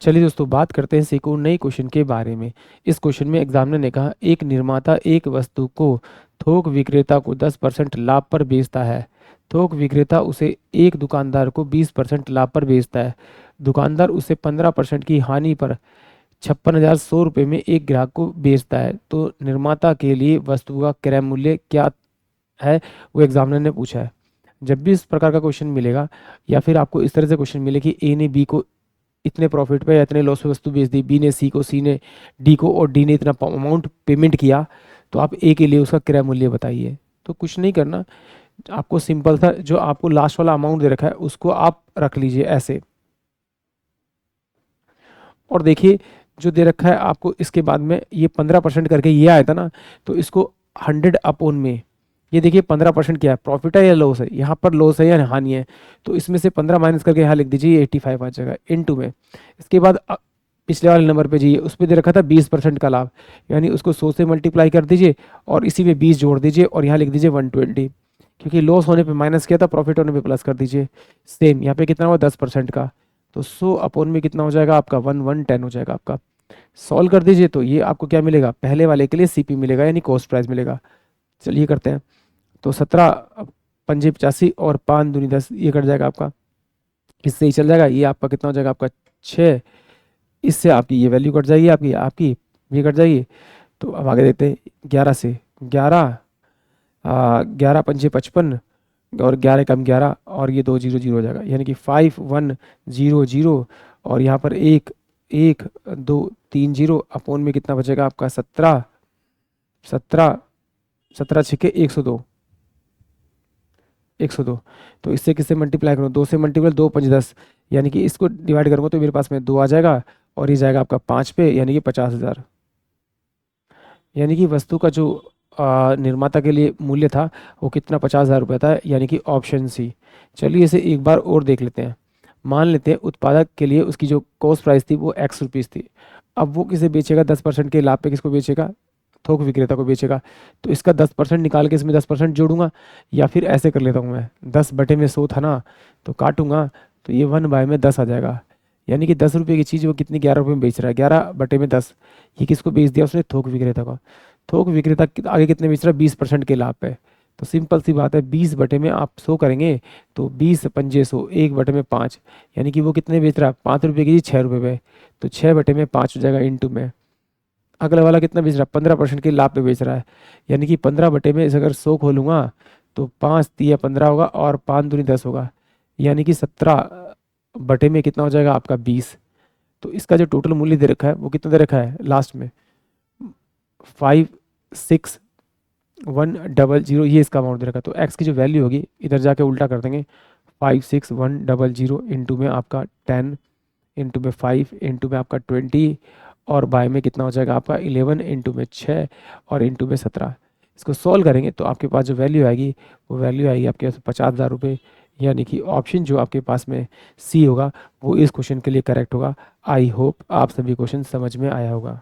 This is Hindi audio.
चलिए दोस्तों, बात करते हैं सीखो नए क्वेश्चन के बारे में। इस क्वेश्चन में एग्जामिनर ने कहा, एक निर्माता एक वस्तु को थोक विक्रेता को 10% लाभ पर बेचता है। थोक विक्रेता उसे एक दुकानदार को 20% लाभ पर बेचता है। दुकानदार उसे 15% की हानि पर 56,100 रुपये में एक ग्राहक को बेचता है। तो निर्माता के लिए वस्तु का क्रय मूल्य क्या है, वो एग्जामिनर ने पूछा है। जब भी इस प्रकार का क्वेश्चन मिलेगा या फिर आपको इस तरह से क्वेश्चन मिले कि ए ने बी को इतने प्रॉफिट पे या इतने लॉस पे वस्तु बेच दी, बी ने सी को, सी ने डी को और डी ने इतना अमाउंट पेमेंट किया, तो आप ए के लिए उसका क्रय मूल्य बताइए। तो कुछ नहीं करना, आपको सिंपल था, जो आपको लास्ट वाला अमाउंट दे रखा है उसको आप रख लीजिए ऐसे। और देखिए, जो दे रखा है आपको इसके बाद में ये 15% करके ये आया था ना, तो इसको 100 में, ये देखिए 15% क्या है, प्रॉफिट है या लॉस है, यहाँ पर लॉस है या हानि है, तो इसमें से 15 माइनस करके यहाँ लिख दीजिए 85 आ जाएगा इनटू में। इसके बाद पिछले वाले नंबर पे जाइए, उस पर दे रखा था 20% का लाभ, यानी उसको 100 से मल्टीप्लाई कर दीजिए और इसी में 20 जोड़ दीजिए और यहाँ लिख दीजिए 120, क्योंकि लॉस होने पे माइनस किया था, प्रॉफिट होने पे प्लस कर दीजिए। सेम यहाँ पे कितना हुआ 10% का, तो 100 में कितना हो जाएगा आपका 1110 हो जाएगा आपका। सॉल्व कर दीजिए तो ये आपको क्या मिलेगा, पहले वाले के लिए सीपी मिलेगा यानी कॉस्ट प्राइस मिलेगा। चलिए करते हैं। तो 17 पंजे 85 और 5 दूनी 10, ये कट जाएगा आपका, इससे ही चल जाएगा। ये आपका कितना हो जाएगा आपका 6, इससे आपकी ये वैल्यू कट जाएगी, आपकी आपकी ये कट जाएगी। तो अब आगे देखते हैं 11 से, 11 11 पंजे 55 और 11 कम 11 और ये 200 हो जाएगा, यानी कि 5100 और यहाँ पर 1 1 2 3 0 अपोन में कितना बचेगा आपका 17 17 17 छिके 102 102। तो इससे किससे मल्टीप्लाई करूँ, 2 से मल्टीप्लाई, 2 5 10, यानी कि इसको डिवाइड करूँगा तो मेरे पास में 2 आ जाएगा और ये जाएगा आपका 5 पे, यानी कि 50,000। यानी कि वस्तु का जो निर्माता के लिए मूल्य था वो कितना 50,000 रुपये था, यानी कि ऑप्शन सी। चलिए इसे एक बार और देख लेते हैं। मान लेते हैं उत्पादक के लिए उसकी जो कॉस्ट प्राइस थी वो एक्स रुपीज़ थी। अब वो किसे बेचेगा, 10% के लाभ पे किसको बेचेगा, थोक विक्रेता को बेचेगा। तो इसका 10% निकाल के इसमें 10% जोड़ूंगा, या फिर ऐसे कर लेता हूँ मैं, 10/100 था ना, तो काटूंगा तो ये 1/10 आ जाएगा। यानी कि 10 रुपये की चीज़ वो कितनी 11 रुपये में बेच रहा है, 11/10। ये किसको बेच दिया उसने, थोक विक्रेता को। थोक विक्रेता आगे कितने बेच रहा है, 20% के लाभ पे। तो सिंपल सी बात है, 20 आप 100 करेंगे तो 20 पंजे 100, 1/5, यानी कि वो कितने बेच रहा है, 5 रुपये की चीज़ 6 रुपये पे। तो 6/5 हो जाएगा इंटू में। अगला वाला कितना बेच रहा है, 15% के लाभ पे बेच रहा है, यानी कि 15 में अगर 100 खोलूंगा तो 5 × 3 = 15 होगा और 5 × 2 = 10 होगा, यानी कि 17 कितना हो जाएगा आपका 20। तो इसका जो टोटल मूल्य दे रखा है वो कितना दे रखा है लास्ट में, 56,100, ये इसका अमाउंट दे रखा है। तो एक्स की जो वैल्यू होगी इधर जाके उल्टा कर देंगे, 56,100 इंटू में आपका 10 इंटू में 5 इंटू में आपका 20 और बाय में कितना हो जाएगा आपका 11 इंटू में 6 और इंटू में 17। इसको सॉल्व करेंगे तो आपके पास जो वैल्यू आएगी वो वैल्यू आएगी आपके पास 50,000 रुपये, यानी कि ऑप्शन जो आपके पास में सी होगा वो इस क्वेश्चन के लिए करेक्ट होगा। आई होप आप सभी क्वेश्चन समझ में आया होगा।